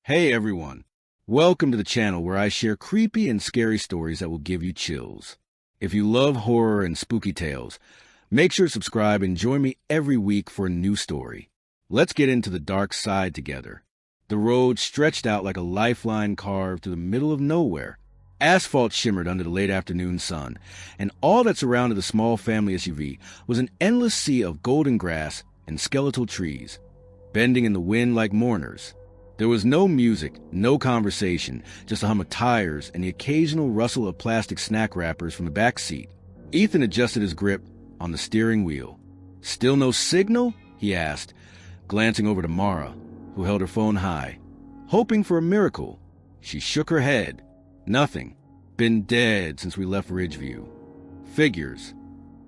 Hey everyone, welcome to the channel where I share creepy and scary stories that will give you chills. If you love horror and spooky tales, make sure to subscribe and join me every week for a new story. Let's get into the dark side together. The road stretched out like a lifeline carved through the middle of nowhere. Asphalt shimmered under the late afternoon sun, and all that surrounded the small family SUV was an endless sea of golden grass and skeletal trees, bending in the wind like mourners. There was no music, no conversation, just a hum of tires and the occasional rustle of plastic snack wrappers from the back seat. Ethan adjusted his grip on the steering wheel. "Still no signal?" he asked, glancing over to Mara, who held her phone high, hoping for a miracle. She shook her head. "Nothing. Been dead since we left Ridgeview." "Figures."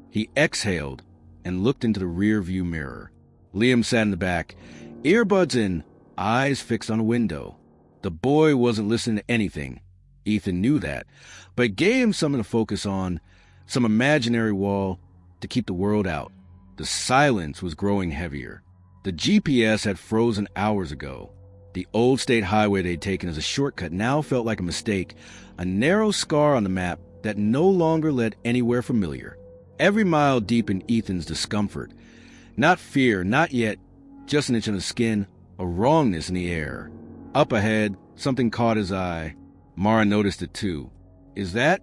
He exhaled and looked into the rear view mirror. Liam sat in the back, earbuds in, eyes fixed on a window. The boy wasn't listening to anything. Ethan knew that, but it gave him something to focus on, some imaginary wall to keep the world out. The silence was growing heavier. The GPS had frozen hours ago. The old state highway they'd taken as a shortcut now felt like a mistake, a narrow scar on the map that no longer led anywhere familiar. Every mile deepened Ethan's discomfort. Not fear, not yet, just an itch on the skin, a wrongness in the air. Up ahead, something caught his eye. Mara noticed it too. "Is that?"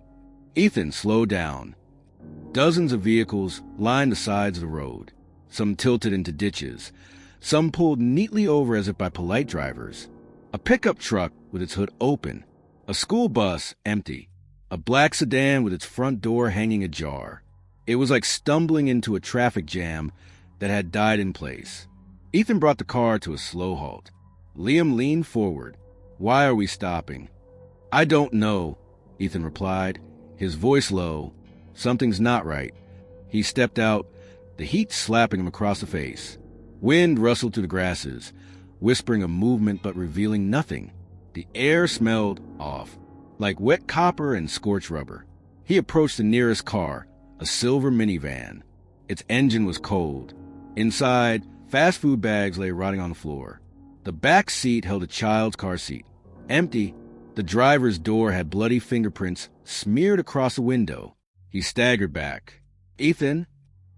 Ethan slowed down. Dozens of vehicles lined the sides of the road. Some tilted into ditches. Some pulled neatly over as if by polite drivers. A pickup truck with its hood open. A school bus empty. A black sedan with its front door hanging ajar. It was like stumbling into a traffic jam that had died in place. Ethan brought the car to a slow halt. Liam leaned forward. "Why are we stopping?" "I don't know," Ethan replied, his voice low. "Something's not right." He stepped out, the heat slapping him across the face. Wind rustled through the grasses, whispering of movement but revealing nothing. The air smelled off, like wet copper and scorched rubber. He approached the nearest car, a silver minivan. Its engine was cold. Inside, fast food bags lay rotting on the floor. The back seat held a child's car seat. Empty, the driver's door had bloody fingerprints smeared across the window. He staggered back. "Ethan?"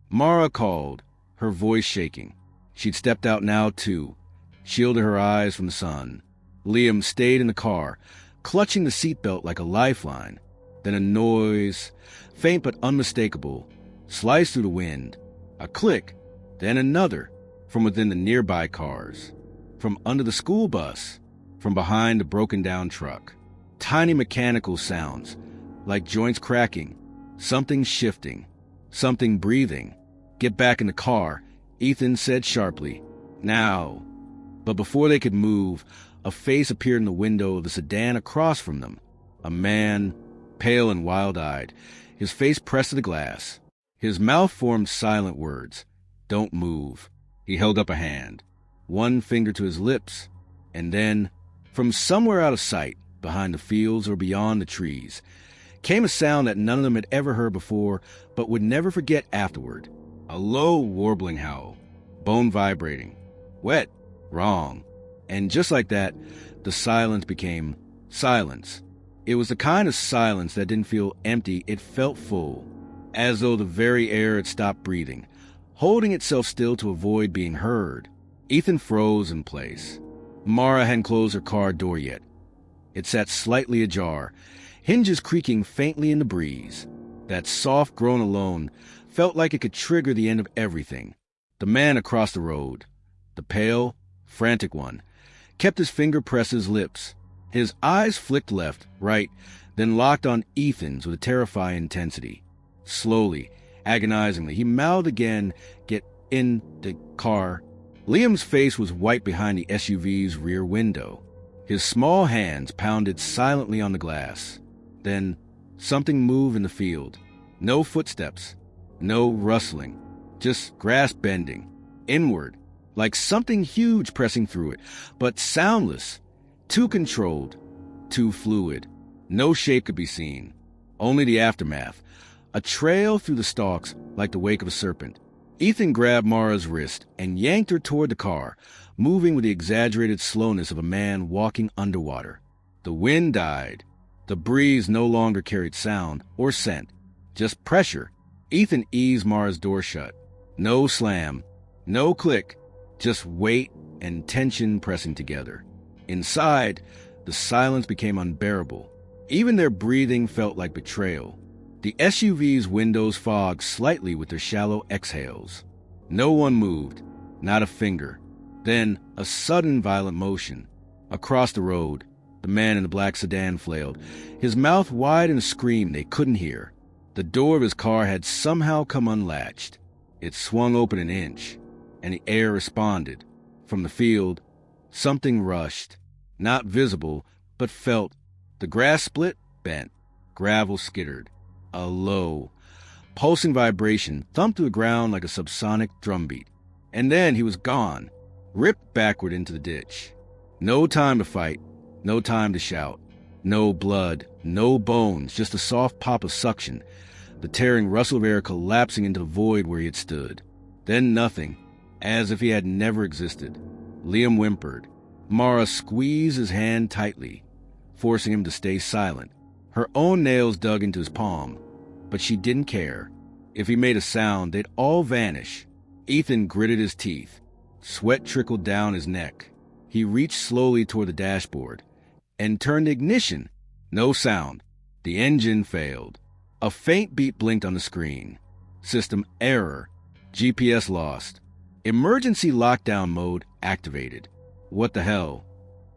Mara called, her voice shaking. She'd stepped out now, too, shielded her eyes from the sun. Liam stayed in the car, clutching the seatbelt like a lifeline. Then a noise, faint but unmistakable, sliced through the wind. A click, then another, from within the nearby cars, from under the school bus, from behind the broken-down truck. Tiny mechanical sounds, like joints cracking, something shifting, something breathing. "Get back in the car," Ethan said sharply. "Now." But before they could move, a face appeared in the window of the sedan across from them. A man, pale and wild-eyed, his face pressed to the glass. His mouth formed silent words. "Don't move." He held up a hand, one finger to his lips, and then, from somewhere out of sight, behind the fields or beyond the trees, came a sound that none of them had ever heard before but would never forget afterward. A low, warbling howl, bone vibrating. Wet. Wrong. And just like that, the silence became silence. It was the kind of silence that didn't feel empty, it felt full, as though the very air had stopped breathing, holding itself still to avoid being heard. Ethan froze in place. Mara hadn't closed her car door yet. It sat slightly ajar, hinges creaking faintly in the breeze. That soft groan alone felt like it could trigger the end of everything. The man across the road, the pale, frantic one, kept his finger pressed to his lips. His eyes flicked left, right, then locked on Ethan's with a terrifying intensity. Slowly, agonizingly, he mouthed again, "Get in the car." Liam's face was white behind the SUV's rear window. His small hands pounded silently on the glass. Then, something moved in the field. No footsteps, no rustling, just grass bending, inward, like something huge pressing through it, but soundless, too controlled, too fluid. No shape could be seen, only the aftermath, a trail through the stalks like the wake of a serpent. Ethan grabbed Mara's wrist and yanked her toward the car, moving with the exaggerated slowness of a man walking underwater. The wind died. The breeze no longer carried sound or scent, just pressure. Ethan eased Mara's door shut. No slam, no click, just weight and tension pressing together. Inside, the silence became unbearable. Even their breathing felt like betrayal. The SUV's windows fogged slightly with their shallow exhales. No one moved, not a finger. Then, a sudden violent motion. Across the road, the man in the black sedan flailed, his mouth wide in a scream they couldn't hear. The door of his car had somehow come unlatched. It swung open an inch, and the air responded. From the field, something rushed. Not visible, but felt. The grass split, bent. Gravel skittered. A low, pulsing vibration thumped to the ground like a subsonic drumbeat. And then he was gone, ripped backward into the ditch. No time to fight, no time to shout. No blood, no bones, just a soft pop of suction, the tearing rustle of air collapsing into the void where he had stood. Then nothing, as if he had never existed. Liam whimpered. Mara squeezed his hand tightly, forcing him to stay silent. Her own nails dug into his palm, but she didn't care. If he made a sound, they'd all vanish. Ethan gritted his teeth. Sweat trickled down his neck. He reached slowly toward the dashboard and turned the ignition. No sound. The engine failed. A faint beep blinked on the screen. System error. GPS lost. Emergency lockdown mode activated. What the hell?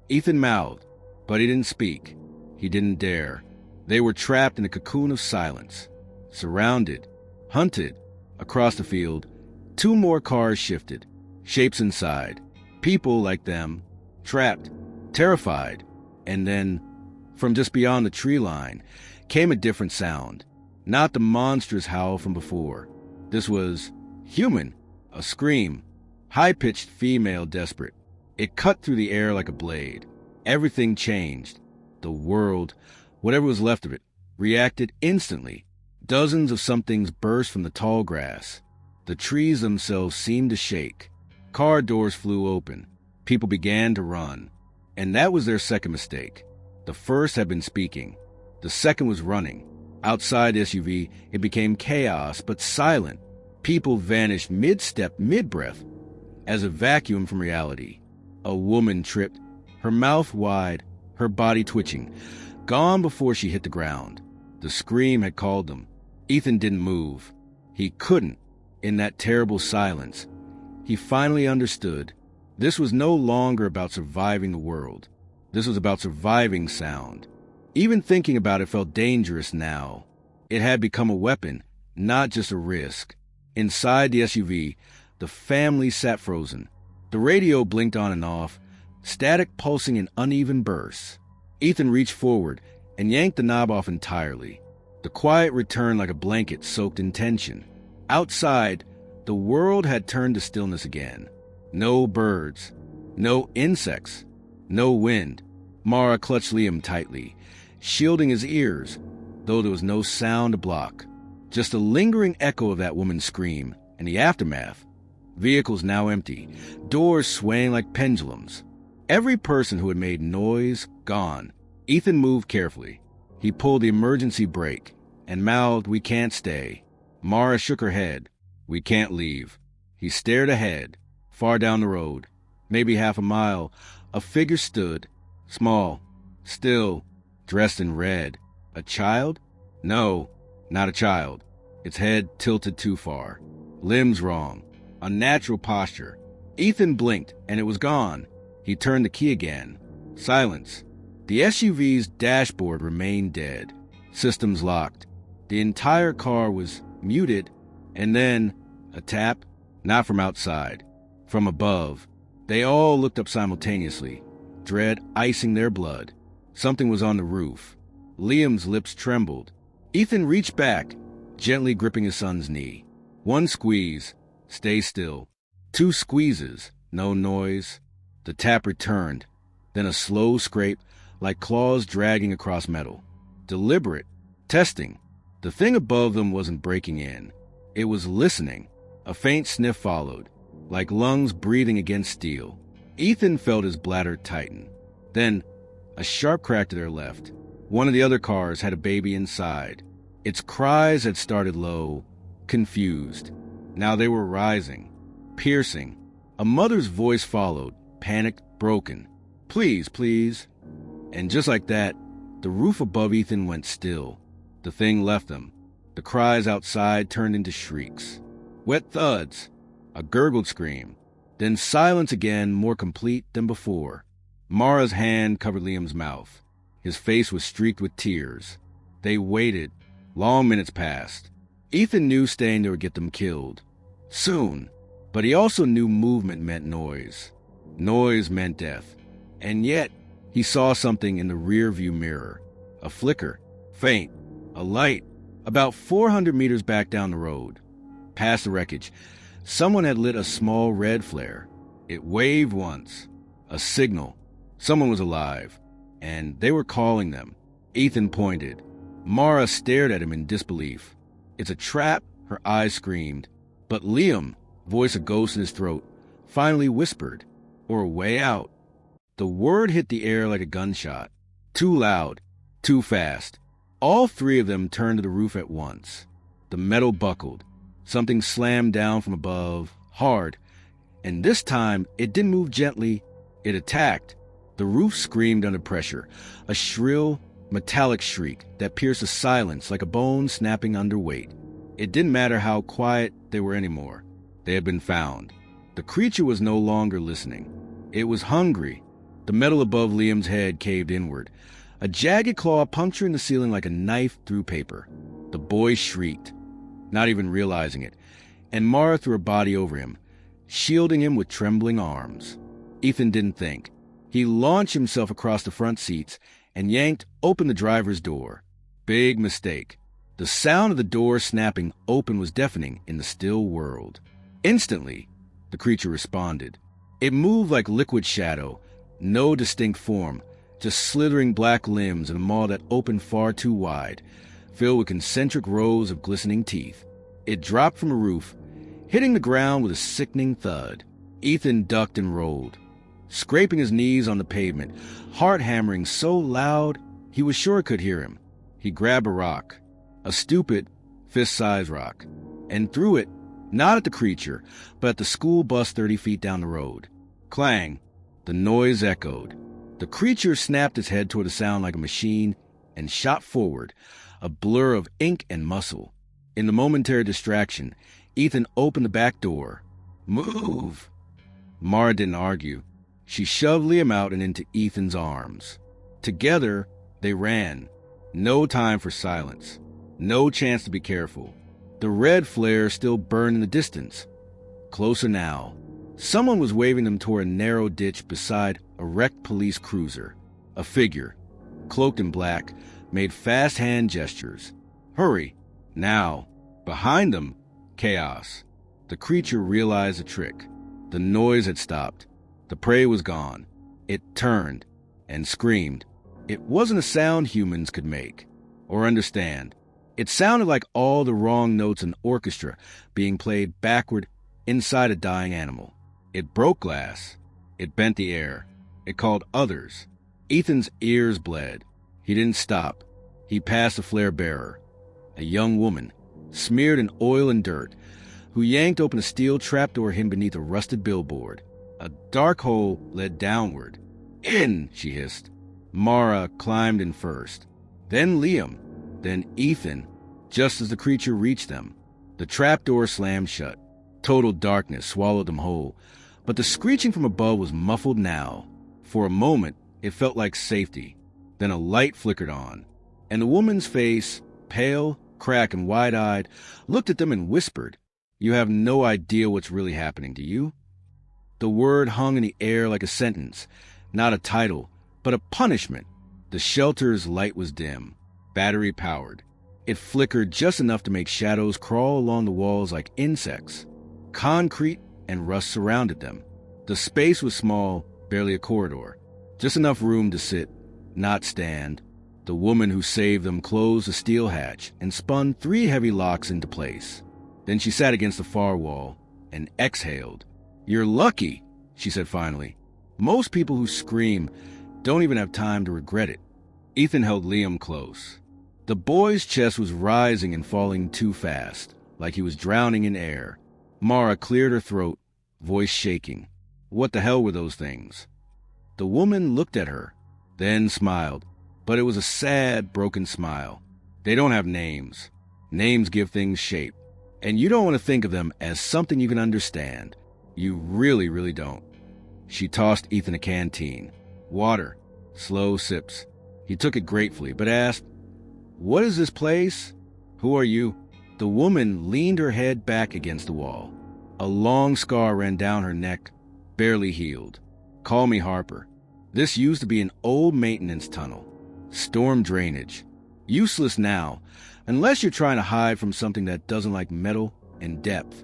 Ethan mouthed, but he didn't speak. He didn't dare. They were trapped in a cocoon of silence. Surrounded. Hunted. Across the field, 2 more cars shifted. Shapes inside. People like them. Trapped. Terrified. And then, from just beyond the tree line, came a different sound. Not the monstrous howl from before. This was human. A scream. High-pitched female desperate. It cut through the air like a blade. Everything changed. The world, whatever was left of it, reacted instantly. Dozens of somethings burst from the tall grass. The trees themselves seemed to shake. Car doors flew open. People began to run. And that was their second mistake. The first had been speaking. The second was running. Outside the SUV, it became chaos, but silent. People vanished mid-step, mid-breath, as a vacuum from reality. A woman tripped, her mouth wide, her body twitching, gone before she hit the ground. The scream had called them. Ethan didn't move. He couldn't. In that terrible silence, he finally understood. This was no longer about surviving the world. This was about surviving sound. Even thinking about it felt dangerous now. It had become a weapon, not just a risk. Inside the SUV, the family sat frozen. The radio blinked on and off, static pulsing in uneven bursts. Ethan reached forward and yanked the knob off entirely. The quiet returned like a blanket soaked in tension. Outside, the world had turned to stillness again. No birds, no insects, no wind. Mara clutched Liam tightly, shielding his ears, though there was no sound to block. Just a lingering echo of that woman's scream, and the aftermath. Vehicles now empty, doors swaying like pendulums. Every person who had made noise, gone. Ethan moved carefully. He pulled the emergency brake and mouthed, "We can't stay." Mara shook her head. "We can't leave." He stared ahead. Far down the road, maybe half a mile, a figure stood, small, still, dressed in red. A child? No, not a child. Its head tilted too far. Limbs wrong. Unnatural posture. Ethan blinked, and it was gone. He turned the key again. Silence. The SUV's dashboard remained dead. Systems locked. The entire car was muted, and then a tap, not from outside, from above. They all looked up simultaneously, dread icing their blood. Something was on the roof. Liam's lips trembled. Ethan reached back, gently gripping his son's knee. One squeeze, stay still. 2 squeezes, no noise. The tap returned, then a slow scrape, like claws dragging across metal. Deliberate, testing. The thing above them wasn't breaking in. It was listening. A faint sniff followed, like lungs breathing against steel. Ethan felt his bladder tighten. Then, a sharp crack to their left. One of the other cars had a baby inside. Its cries had started low, confused. Now they were rising, piercing. A mother's voice followed, panicked, broken. "Please, please." And just like that, the roof above Ethan went still. The thing left them. The cries outside turned into shrieks. Wet thuds. A gurgled scream. Then silence again, more complete than before. Mara's hand covered Liam's mouth. His face was streaked with tears. They waited. Long minutes passed. Ethan knew staying there would get them killed. Soon. But he also knew movement meant noise. Noise meant death. And yet, he saw something in the rear-view mirror. A flicker. Faint. A light. About 400 meters back down the road. Past the wreckage, someone had lit a small red flare. It waved once. A signal. Someone was alive. And they were calling them. Ethan pointed. Mara stared at him in disbelief. "It's a trap," her eyes screamed. But Liam, voice a ghost in his throat, finally whispered, "Or a way out." The word hit the air like a gunshot. Too loud. Too fast. All three of them turned to the roof at once. The metal buckled. Something slammed down from above, hard. And this time, it didn't move gently. It attacked. The roof screamed under pressure, a shrill, metallic shriek that pierced the silence like a bone snapping under weight. It didn't matter how quiet they were anymore. They had been found. The creature was no longer listening. It was hungry. The metal above Liam's head caved inward, a jagged claw puncturing the ceiling like a knife through paper. The boy shrieked, not even realizing it, and Mara threw her body over him, shielding him with trembling arms. Ethan didn't think. He launched himself across the front seats and yanked open the driver's door. Big mistake. The sound of the door snapping open was deafening in the still world. Instantly, the creature responded. It moved like liquid shadow, no distinct form, just slithering black limbs in a maw that opened far too wide, filled with concentric rows of glistening teeth. It dropped from a roof, hitting the ground with a sickening thud. Ethan ducked and rolled, scraping his knees on the pavement, heart hammering so loud he was sure it could hear him. He grabbed a rock, a stupid, fist-sized rock, and threw it, not at the creature, but at the school bus 30 feet down the road. Clang! The noise echoed. The creature snapped its head toward the sound like a machine and shot forward, a blur of ink and muscle. In the momentary distraction, Ethan opened the back door. "Move!" Mara didn't argue. She shoved Liam out and into Ethan's arms. Together, they ran. No time for silence. No chance to be careful. The red flare still burned in the distance. Closer now. Someone was waving them toward a narrow ditch beside a wrecked police cruiser. A figure, cloaked in black, made fast hand gestures. "Hurry! Now!" Behind them, chaos. The creature realized the trick. The noise had stopped. The prey was gone. It turned and screamed. It wasn't a sound humans could make or understand. It sounded like all the wrong notes in an orchestra being played backward inside a dying animal. It broke glass. It bent the air. It called others. Ethan's ears bled. He didn't stop. He passed the flare bearer, a young woman, smeared in oil and dirt, who yanked open a steel trapdoor hidden beneath a rusted billboard. A dark hole led downward. "In!" she hissed. Mara climbed in first. Then Liam. Then Ethan, just as the creature reached them. The trapdoor slammed shut. Total darkness swallowed them whole. But the screeching from above was muffled now. For a moment, it felt like safety. Then a light flickered on, and the woman's face, pale, cracked, and wide-eyed, looked at them and whispered, "You have no idea what's really happening, do you?" The word hung in the air like a sentence, not a title, but a punishment. The shelter's light was dim, battery-powered. It flickered just enough to make shadows crawl along the walls like insects. Concrete and rust surrounded them. The space was small, barely a corridor. Just enough room to sit, not stand. The woman who saved them closed the steel hatch and spun 3 heavy locks into place. Then she sat against the far wall and exhaled. "You're lucky," she said finally. "Most people who scream don't even have time to regret it." Ethan held Liam close. The boy's chest was rising and falling too fast, like he was drowning in air. Mara cleared her throat, voice shaking. "What the hell were those things?" The woman looked at her, then smiled, but it was a sad, broken smile. "They don't have names. Names give things shape, and you don't want to think of them as something you can understand. You really, really don't." She tossed Ethan a canteen. Water. Slow sips. He took it gratefully, but asked, "What is this place? Who are you?" The woman leaned her head back against the wall. A long scar ran down her neck, barely healed. "Call me Harper. This used to be an old maintenance tunnel. Storm drainage. Useless now, unless you're trying to hide from something that doesn't like metal and depth."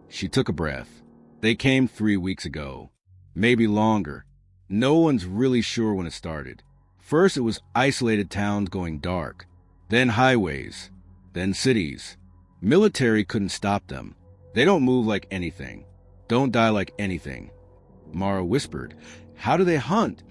She took a breath. "They came 3 weeks ago. Maybe longer. No one's really sure when it started. First it was isolated towns going dark, then highways, then cities. Military couldn't stop them. They don't move like anything. Don't die like anything." Mara whispered, "How do they hunt?"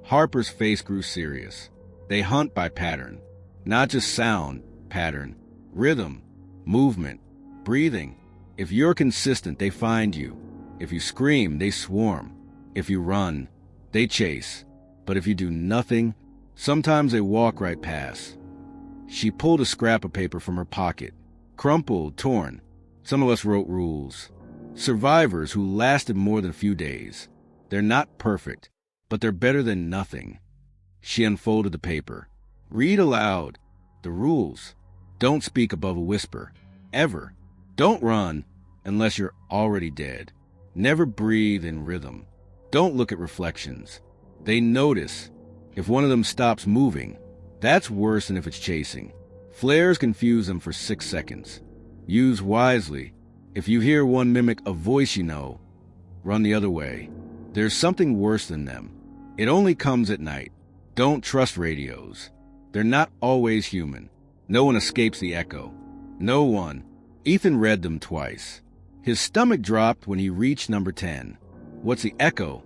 Harper's face grew serious. "They hunt by pattern. Not just sound, pattern. Rhythm, movement, breathing. If you're consistent, they find you. If you scream, they swarm. If you run, they chase. But if you do nothing, sometimes they walk right past." She pulled a scrap of paper from her pocket, crumpled, torn. Some of us wrote rules. Survivors who lasted more than a few days. They're not perfect, but they're better than nothing. She unfolded the paper. "Read aloud. The rules. Don't speak above a whisper. Ever. Don't run unless you're already dead. Never breathe in rhythm. Don't look at reflections. They notice. If one of them stops moving, that's worse than if it's chasing. Flares confuse them for 6 seconds. Use wisely. If you hear one mimic a voice you know, run the other way. There's something worse than them. It only comes at night. Don't trust radios. They're not always human. No one escapes the echo. No one." Ethan read them twice. His stomach dropped when he reached number 10. "What's the echo?"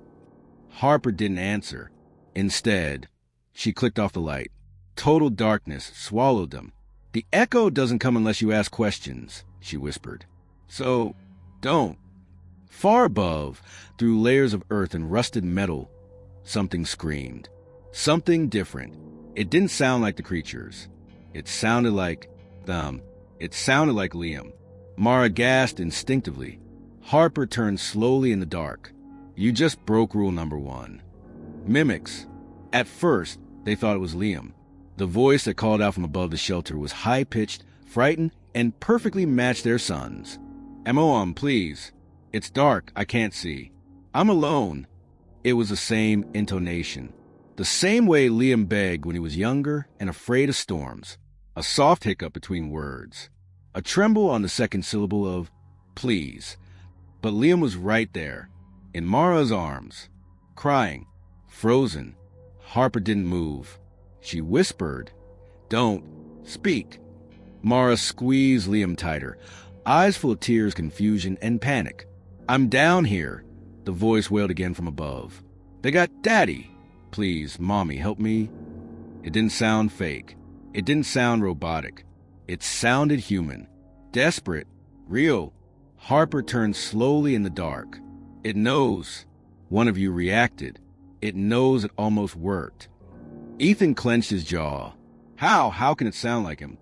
Harper didn't answer. Instead, she clicked off the light. Total darkness swallowed them. "The echo doesn't come unless you ask questions," she whispered. "So, don't." Far above, through layers of earth and rusted metal, something screamed. Something different. It didn't sound like the creatures. It sounded like them. It sounded like Liam. Mara gasped instinctively. Harper turned slowly in the dark. "You just broke rule number 1. Mimics." At first, they thought it was Liam. The voice that called out from above the shelter was high-pitched, frightened, and perfectly matched their son's. "Ammo on, please. It's dark, I can't see. I'm alone." It was the same intonation. The same way Liam begged when he was younger and afraid of storms. A soft hiccup between words. A tremble on the second syllable of please. But Liam was right there, in Mara's arms, crying, frozen. Harper didn't move. She whispered, "Don't speak." Mara squeezed Liam tighter, eyes full of tears, confusion, and panic. "I'm down here," the voice wailed again from above. "They got Daddy. Please, Mommy, help me." It didn't sound fake. It didn't sound robotic. It sounded human, desperate, real. Harper turned slowly in the dark. "It knows." One of you reacted. "It knows." It almost worked. Ethan clenched his jaw. How? How can it sound like him?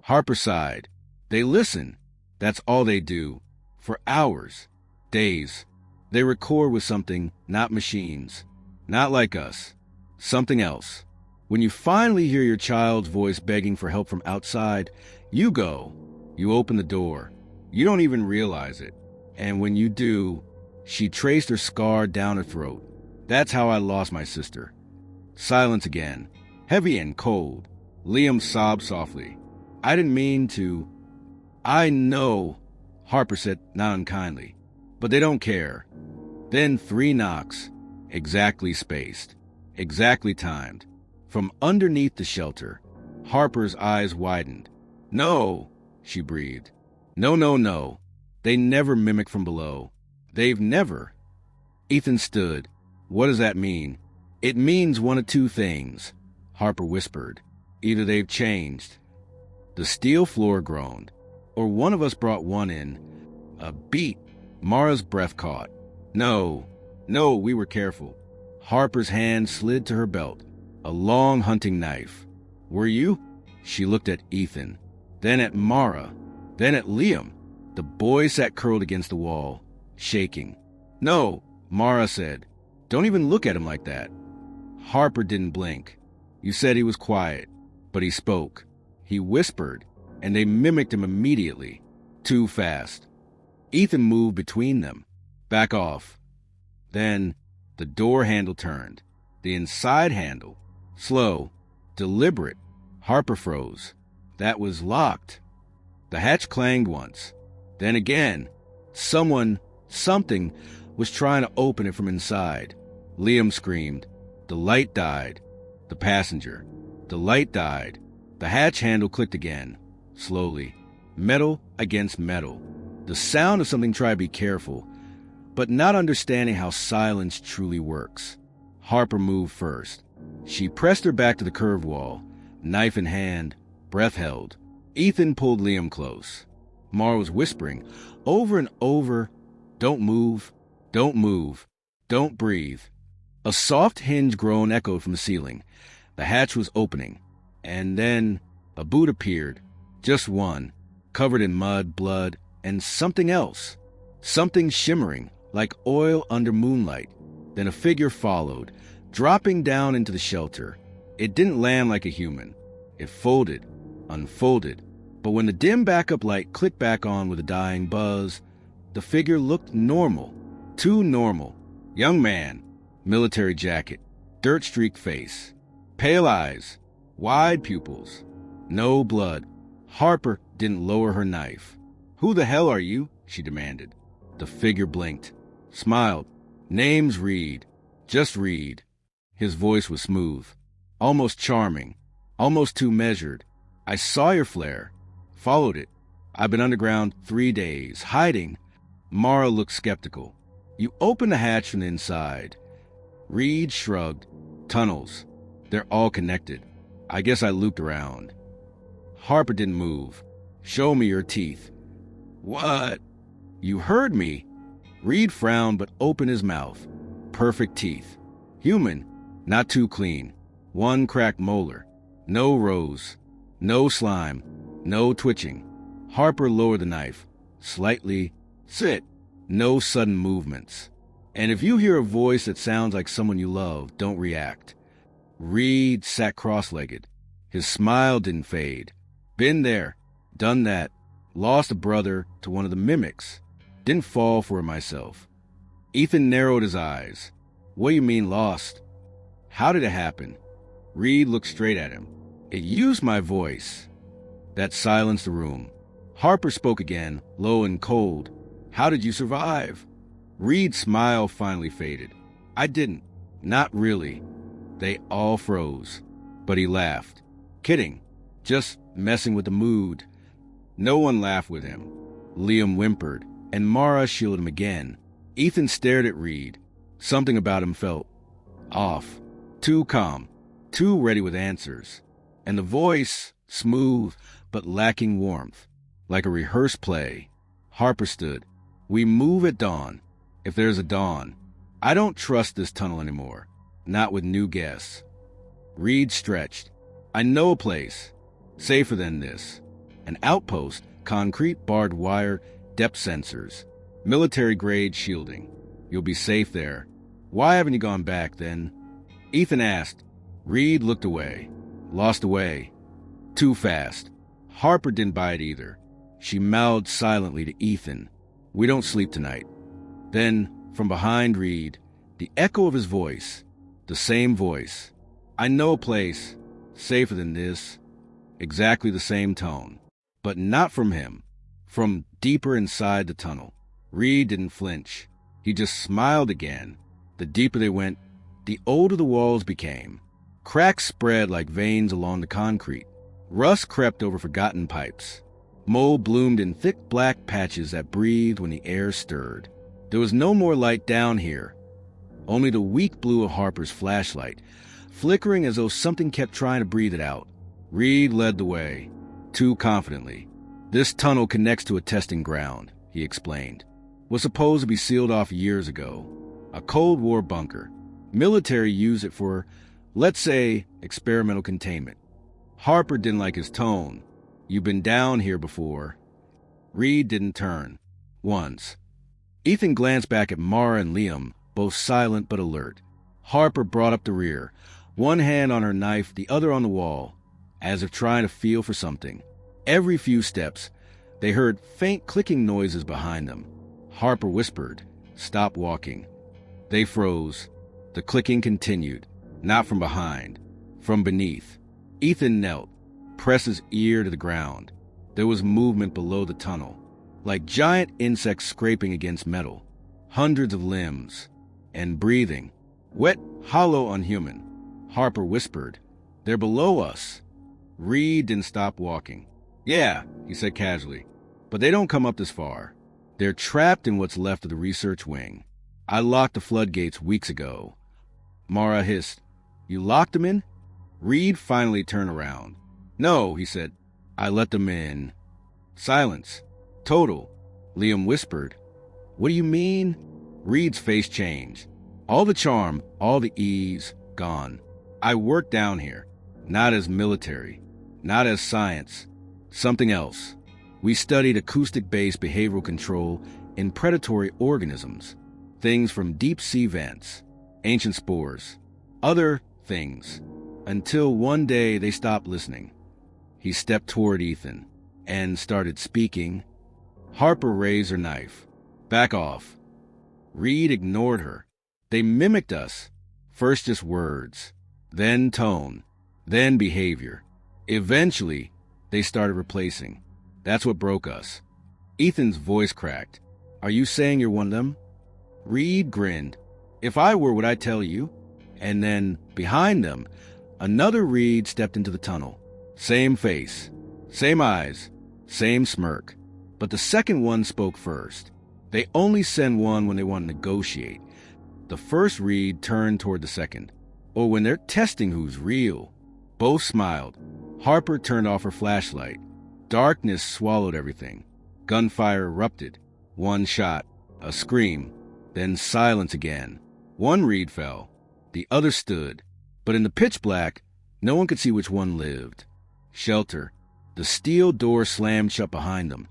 Harper sighed. "They listen. That's all they do. For hours. Days. They record with something, not machines. Not like us. Something else. When you finally hear your child's voice begging for help from outside, you go. You open the door. You don't even realize it. And when you do," she traced her scar down her throat. "That's how I lost my sister." Silence again. Heavy and cold. Liam sobbed softly. "I didn't mean to." "I know," Harper said, not unkindly. "But they don't care." Then 3 knocks. Exactly spaced. Exactly timed. From underneath the shelter, Harper's eyes widened. "No," she breathed. No, no, no. They never mimic from below. They've never. Ethan stood. What does that mean? It means one of two things, Harper whispered. Either they've changed. The steel floor groaned. Or one of us brought one in. A beat. Mara's breath caught. No, we were careful. Harper's hand slid to her belt. A long hunting knife. Were you? She looked at Ethan. Then at Mara. Then at Liam. The boy sat curled against the wall, shaking. No, Mara said. Don't even look at him like that. Harper didn't blink. You said he was quiet, but he spoke. He whispered, and they mimicked him immediately. Too fast. Ethan moved between them. Back off. Then the door handle turned. The inside handle. Slow. Deliberate. Harper froze. That was locked. The hatch clanged once. Then again. Something was trying to open it from inside. Liam screamed. The light died. The passenger. The light died. The hatch handle clicked again. Slowly. Metal against metal. The sound of something trying to be careful, but not understanding how silence truly works. Harper moved first. She pressed her back to the curved wall, knife in hand, breath held. Ethan pulled Liam close. Mara was whispering over and over, don't move, don't move, don't breathe. A soft hinge groan echoed from the ceiling. The hatch was opening, and then a boot appeared, just one, covered in mud, blood, and something else. Something shimmering, like oil under moonlight. Then a figure followed, dropping down into the shelter. It didn't land like a human. It folded, unfolded. But when the dim backup light clicked back on with a dying buzz, the figure looked normal. Too normal. Young man. Military jacket. Dirt-streaked face. Pale eyes. Wide pupils. No blood. Harper didn't lower her knife. Who the hell are you? She demanded. The figure blinked. Smiled. Name's Reed. Just Reed. His voice was smooth. Almost charming. Almost too measured. I saw your flare. Followed it. I've been underground 3 days, hiding. Mara looked skeptical. You opened the hatch from the inside. Reed shrugged. Tunnels. They're all connected. I guess I looped around. Harper didn't move. Show me your teeth. What? You heard me. Reed frowned but opened his mouth. Perfect teeth. Human. Not too clean. One cracked molar. No rows. No slime. No twitching. Harper lowered the knife. Slightly. Sit. No sudden movements. And if you hear a voice that sounds like someone you love, don't react. Reed sat cross-legged. His smile didn't fade. Been there. Done that. Lost a brother to one of the mimics. Didn't fall for it myself. Ethan narrowed his eyes. What do you mean lost? How did it happen? Reed looked straight at him. It used my voice. That silenced the room. Harper spoke again, low and cold. How did you survive? Reed's smile finally faded. I didn't. Not really. They all froze. But he laughed. Kidding. Just messing with the mood. No one laughed with him. Liam whimpered, and Mara shielded him again. Ethan stared at Reed. Something about him felt off. Too calm. Too ready with answers. And the voice, smooth, but lacking warmth. Like a rehearsed play. Harper stood. We move at dawn. If there's a dawn. I don't trust this tunnel anymore. Not with new guests. Reed stretched. I know a place. Safer than this. An outpost, concrete, barbed wire, depth sensors. Military-grade shielding. You'll be safe there. Why haven't you gone back, then? Ethan asked. Reed looked away. Lost away. Too fast. Harper didn't buy it either. She mouthed silently to Ethan. We don't sleep tonight. Then, from behind Reed, the echo of his voice. The same voice. I know a place. Safer than this. Exactly the same tone. But not from him. From deeper inside the tunnel. Reed didn't flinch. He just smiled again. The deeper they went, the older the walls became. Cracks spread like veins along the concrete. Rust crept over forgotten pipes. Mold bloomed in thick black patches that breathed when the air stirred. There was no more light down here, only the weak blue of Harper's flashlight, flickering as though something kept trying to breathe it out. Reed led the way, too confidently. This tunnel connects to a testing ground, he explained. Was supposed to be sealed off years ago. A Cold War bunker. Military used it for, let's say, experimental containment. Harper didn't like his tone. You've been down here before. Reed didn't turn. Once. Ethan glanced back at Mara and Liam, both silent but alert. Harper brought up the rear, one hand on her knife, the other on the wall, as if trying to feel for something. Every few steps, they heard faint clicking noises behind them. Harper whispered, "Stop walking." They froze. The clicking continued, not from behind, from beneath. Ethan knelt, pressed his ear to the ground. There was movement below the tunnel, like giant insects scraping against metal. Hundreds of limbs. And breathing. Wet, hollow, unhuman. Harper whispered, "They're below us." Reed didn't stop walking. "Yeah," he said casually, "but they don't come up this far. They're trapped in what's left of the research wing. I locked the floodgates weeks ago." Mara hissed, "You locked them in?" Reed finally turned around. "No," he said. "I let them in." Silence. Total. Liam whispered, "What do you mean?" Reed's face changed. All the charm, all the ease, gone. "I worked down here. Not as military. Not as science. Something else. We studied acoustic-based behavioral control in predatory organisms. Things from deep-sea vents, ancient spores, other things. Until one day they stopped listening." He stepped toward Ethan and started speaking. Harper raised her knife. "Back off." Reed ignored her. "They mimicked us. First just words, then tone, then behavior. Eventually, they started replacing. That's what broke us." Ethan's voice cracked. "Are you saying you're one of them?" Reed grinned. "If I were, would I tell you?" And then, behind them, another Reed stepped into the tunnel. Same face, same eyes, same smirk. But the second one spoke first. They only send one when they want to negotiate. The first Reed turned toward the second. Or when they're testing who's real. Both smiled. Harper turned off her flashlight. Darkness swallowed everything. Gunfire erupted. One shot. A scream. Then silence again. One Reed fell. The other stood. But in the pitch black, no one could see which one lived. Shelter. The steel door slammed shut behind them,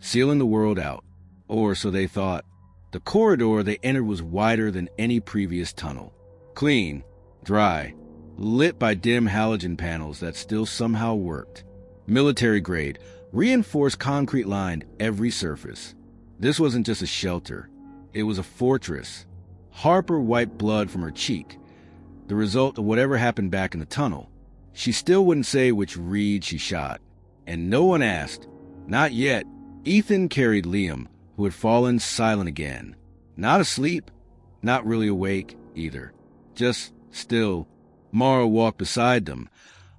sealing the world out. Or so they thought. The corridor they entered was wider than any previous tunnel. Clean. Dry. Lit by dim halogen panels that still somehow worked. Military grade. Reinforced concrete lined every surface. This wasn't just a shelter. It was a fortress. Harper wiped blood from her cheek, the result of whatever happened back in the tunnel. She still wouldn't say which Reed she shot. And no one asked. Not yet. Ethan carried Liam, who had fallen silent again. Not asleep, not really awake either. Just still. Mara walked beside them,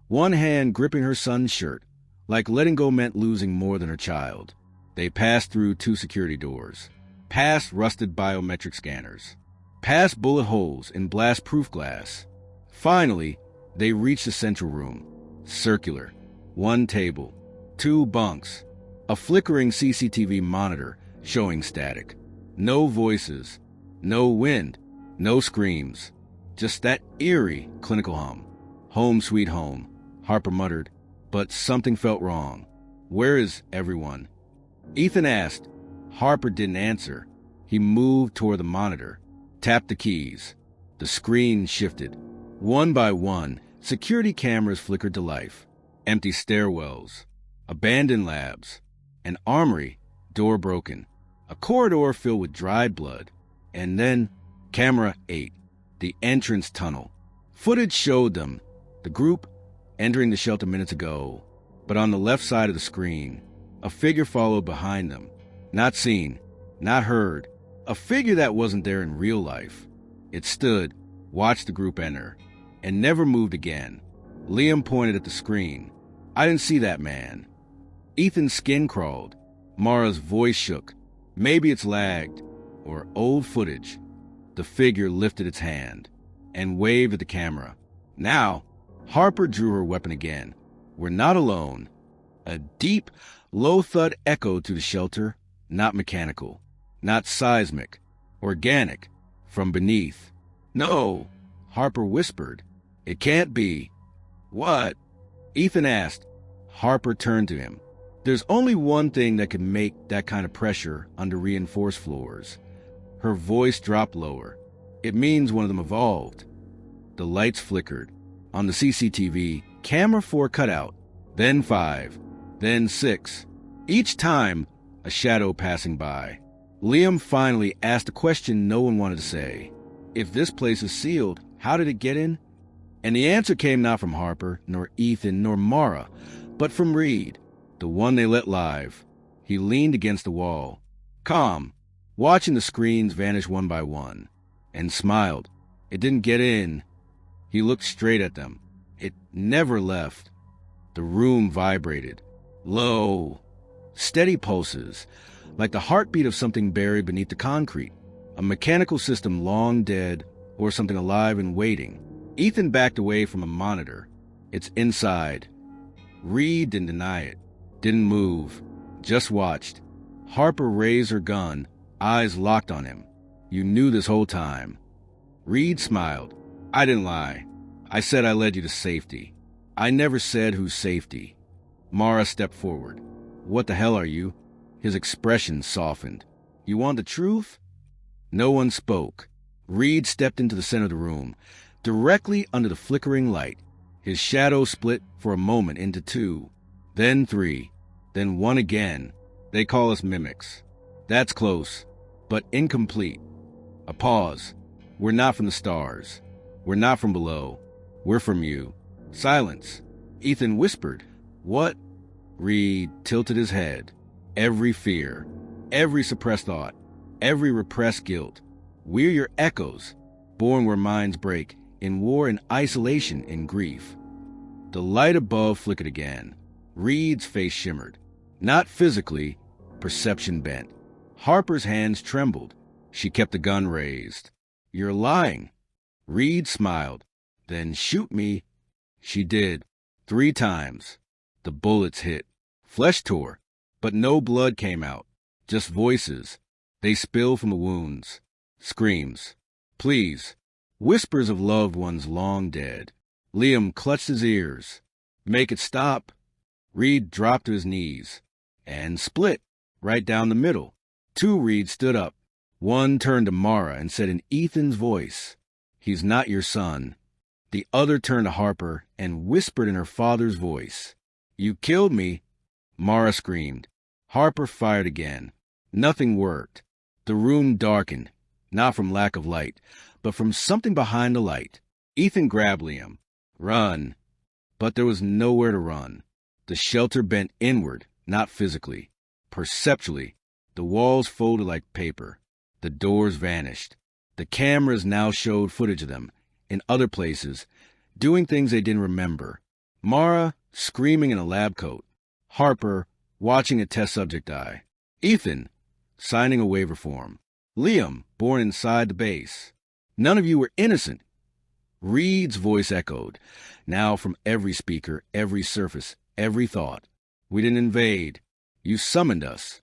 one hand gripping her son's shirt, like letting go meant losing more than her child. They passed through 2 security doors, past rusted biometric scanners, past bullet holes in blast-proof glass. Finally, they reached the central room. Circular. 1 table. 2 bunks. A flickering CCTV monitor showing static. No voices. No wind. No screams. Just that eerie clinical hum. "Home sweet home," Harper muttered. But something felt wrong. "Where is everyone?" Ethan asked. Harper didn't answer. He moved toward the monitor, tapped the keys. The screen shifted. One by one, security cameras flickered to life. Empty stairwells. Abandoned labs. An armory, door broken. A corridor filled with dried blood. And then, camera 8. The entrance tunnel. Footage showed them, the group, entering the shelter minutes ago. But on the left side of the screen, a figure followed behind them. Not seen, not heard. A figure that wasn't there in real life. It stood, watched the group enter, and never moved again. Liam pointed at the screen. "I didn't see that man." Ethan's skin crawled. Mara's voice shook. Maybe it's lagged, or old footage. The figure lifted its hand and waved at the camera. Now, Harper drew her weapon again. We're not alone. A deep, low thud echoed through the shelter, not mechanical, not seismic, organic, from beneath. No, Harper whispered. It can't be. What? Ethan asked. Harper turned to him. There's only one thing that can make that kind of pressure under reinforced floors. Her voice dropped lower. It means one of them evolved. The lights flickered. On the CCTV, camera 4 cut out, then 5, then 6. Each time, a shadow passing by. Liam finally asked a question no one wanted to say. If this place is sealed, how did it get in? And the answer came not from Harper, nor Ethan, nor Mara, but from Reed, the one they let live. He leaned against the wall, calm, watching the screens vanish one by one, and smiled. It didn't get in. He looked straight at them. It never left. The room vibrated. Low, steady pulses, like the heartbeat of something buried beneath the concrete. A mechanical system long dead, or something alive and waiting. Ethan backed away from a monitor. It's inside. Reed didn't deny it. Didn't move. Just watched. Harper raised her gun, eyes locked on him. You knew this whole time. Reed smiled. I didn't lie. I said I led you to safety. I never said whose safety. Mara stepped forward. What the hell are you? His expression softened. You want the truth? No one spoke. Reed stepped into the center of the room, directly under the flickering light. His shadow split for a moment into 2, then 3, then 1 again. They call us mimics. That's close, but incomplete. A pause. We're not from the stars. We're not from below. We're from you. Silence. Ethan whispered. What? Reed tilted his head. Every fear, every suppressed thought, every repressed guilt. We're your echoes, born where minds break, in war and isolation and grief. The light above flickered again. Reed's face shimmered. Not physically, perception bent. Harper's hands trembled. She kept the gun raised. You're lying. Reed smiled. Then shoot me. She did. 3 times. The bullets hit. Flesh tore, but no blood came out. Just voices. They spilled from the wounds. Screams. Please. Whispers of loved ones long dead. Liam clutched his ears. Make it stop. Reed dropped to his knees. And split. Right down the middle. 2 Reeds stood up. One turned to Mara and said in Ethan's voice, He's not your son. The other turned to Harper and whispered in her father's voice, You killed me. Mara screamed. Harper fired again. Nothing worked. The room darkened, not from lack of light, but from something behind the light. Ethan grabbed Liam. Run. But there was nowhere to run. The shelter bent inward, not physically. Perceptually, the walls folded like paper. The doors vanished. The cameras now showed footage of them, in other places, doing things they didn't remember. Mara, screaming in a lab coat. Harper, watching a test subject die. Ethan, signing a waiver form. Liam, born inside the base. None of you were innocent. Reed's voice echoed, now from every speaker, every surface, every thought. We didn't invade. You summoned us.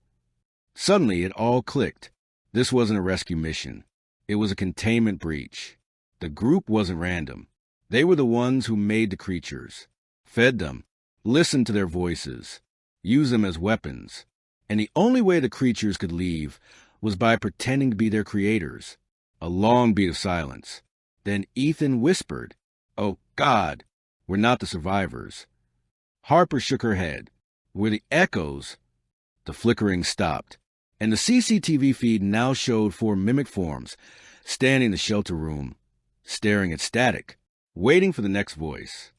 Suddenly, it all clicked. This wasn't a rescue mission. It was a containment breach. The group wasn't random. They were the ones who made the creatures, fed them, listened to their voices, used them as weapons. And the only way the creatures could leave was by pretending to be their creators. A long beat of silence. Then Ethan whispered, Oh, God, we're not the survivors. Harper shook her head. We're the echoes. The flickering stopped, and the CCTV feed now showed 4 mimic forms, standing in the shelter room, staring at static, waiting for the next voice.